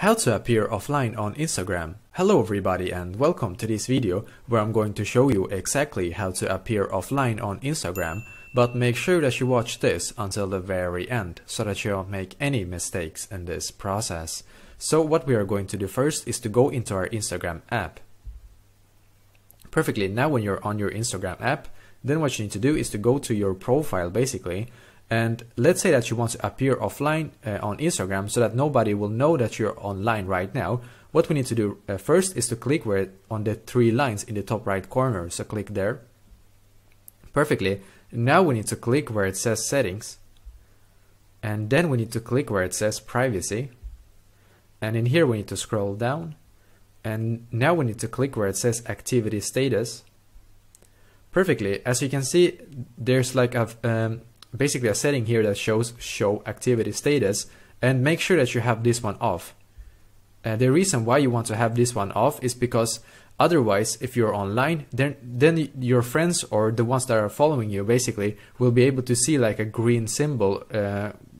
How to appear offline on Instagram. Hello everybody and welcome to this video where I'm going to show you exactly how to appear offline on Instagram, but make sure that you watch this until the very end so that you don't make any mistakes in this process. So what we are going to do first is to go into our Instagram app. Perfectly, now when you're on your Instagram app, then what you need to do is to go to your profile basically. And let's say that you want to appear offline on Instagram so that nobody will know that you're online right now. What we need to do first is to click on the three lines in the top right corner. So click there. Perfectly. Now we need to click where it says settings. And then we need to click where it says privacy. And in here we need to scroll down. And now we need to click where it says activity status. Perfectly. As you can see, there's like basically a setting here that shows show activity status, and make sure that you have this one off. The reason why you want to have this one off is because otherwise if you're online, then your friends or the ones that are following you basically will be able to see like a green symbol,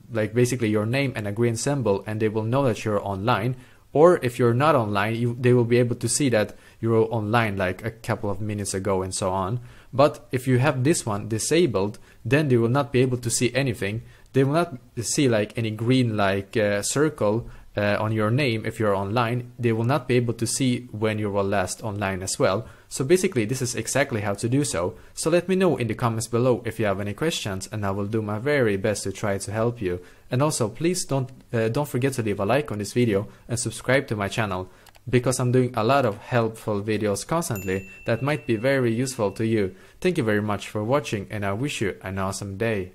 like basically your name and a green symbol, and they will know that you're online. Or if you're not online, they will be able to see that you're online like a couple of minutes ago and so on. But if you have this one disabled, then they will not be able to see anything. They will not see like any green like circle on your name if you're online. They will not be able to see when you were last online as well. So basically this is exactly how to do so. So let me know in the comments below if you have any questions, and I will do my very best to try to help you. And also please don't forget to leave a like on this video and subscribe to my channel, because I'm doing a lot of helpful videos constantly that might be very useful to you. Thank you very much for watching, and I wish you an awesome day.